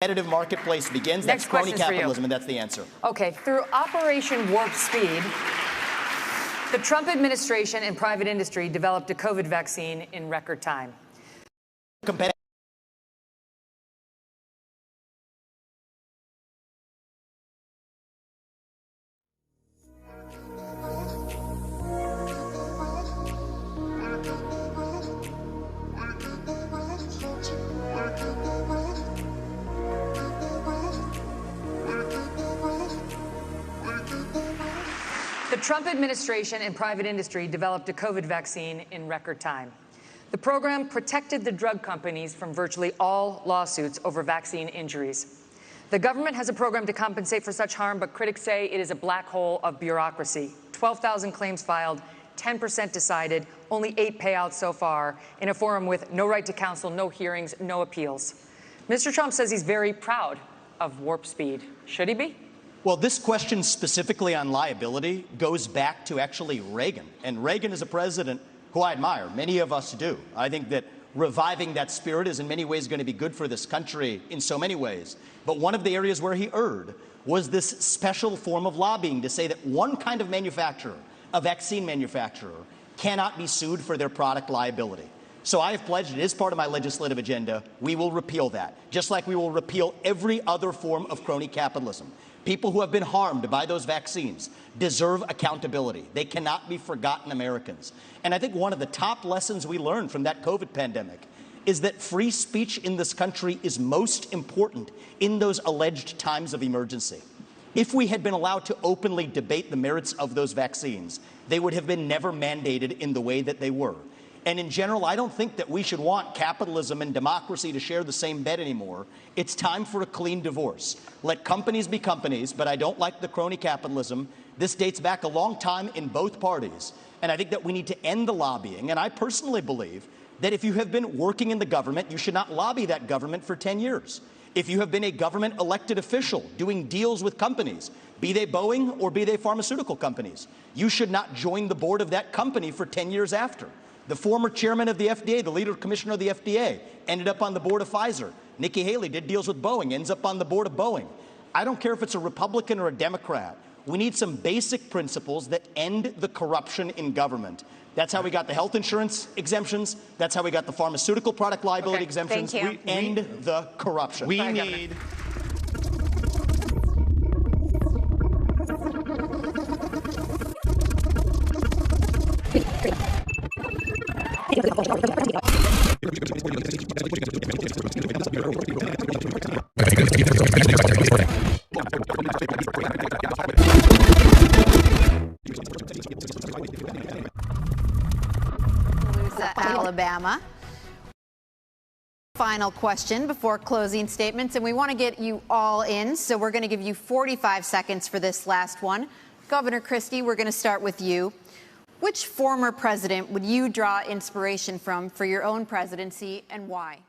competitive marketplace begins. That's crony capitalism, and that's the answer. Okay, through Operation Warp Speed, the Trump administration and private industry developed a COVID vaccine in record time. The Trump administration and private industry developed a COVID vaccine in record time. The program protected the drug companies from virtually all lawsuits over vaccine injuries. The government has a program to compensate for such harm, but critics say it is a black hole of bureaucracy. 12,000 claims filed, 10% decided, only 8 payouts so far, in a forum with no right to counsel, no hearings, no appeals. Mr. Trump says he's very proud of Warp Speed. Should he be? Well, this question specifically on liability goes back to actually Reagan. And Reagan is a president who I admire. Many of us do. I think that reviving that spirit is in many ways going to be good for this country in so many ways. But one of the areas where he erred was this special form of lobbying to say that one kind of manufacturer, a vaccine manufacturer, cannot be sued for their product liability. So I have pledged, it is part of my legislative agenda, we will repeal that, just like we will repeal every other form of crony capitalism. People who have been harmed by those vaccines deserve accountability. They cannot be forgotten Americans. And I think one of the top lessons we learned from that COVID pandemic is that free speech in this country is most important in those alleged times of emergency. If we had been allowed to openly debate the merits of those vaccines, they would have been never mandated in the way that they were. And in general, I don't think that we should want capitalism and democracy to share the same bed anymore. It's time for a clean divorce. Let companies be companies, but I don't like the crony capitalism. This dates back a long time in both parties. And I think that we need to end the lobbying. And I personally believe that if you have been working in the government, you should not lobby that government for 10 years. If you have been a government elected official doing deals with companies, be they Boeing or be they pharmaceutical companies, you should not join the board of that company for 10 years after. The former chairman of the FDA, the leader commissioner of the FDA, ended up on the board of Pfizer. Nikki Haley did deals with Boeing, ends up on the board of Boeing. I don't care if it's a Republican or a Democrat. We need some basic principles that end the corruption in government. That's how we got the health insurance exemptions. That's how we got the pharmaceutical product liability exemptions. We end the corruption. We need... Alabama. Final question before closing statements, and we want to get you all in, so we're going to give you 45 seconds for this last one. Governor Christie, we're going to start with you. Which former president would you draw inspiration from for your own presidency, and why?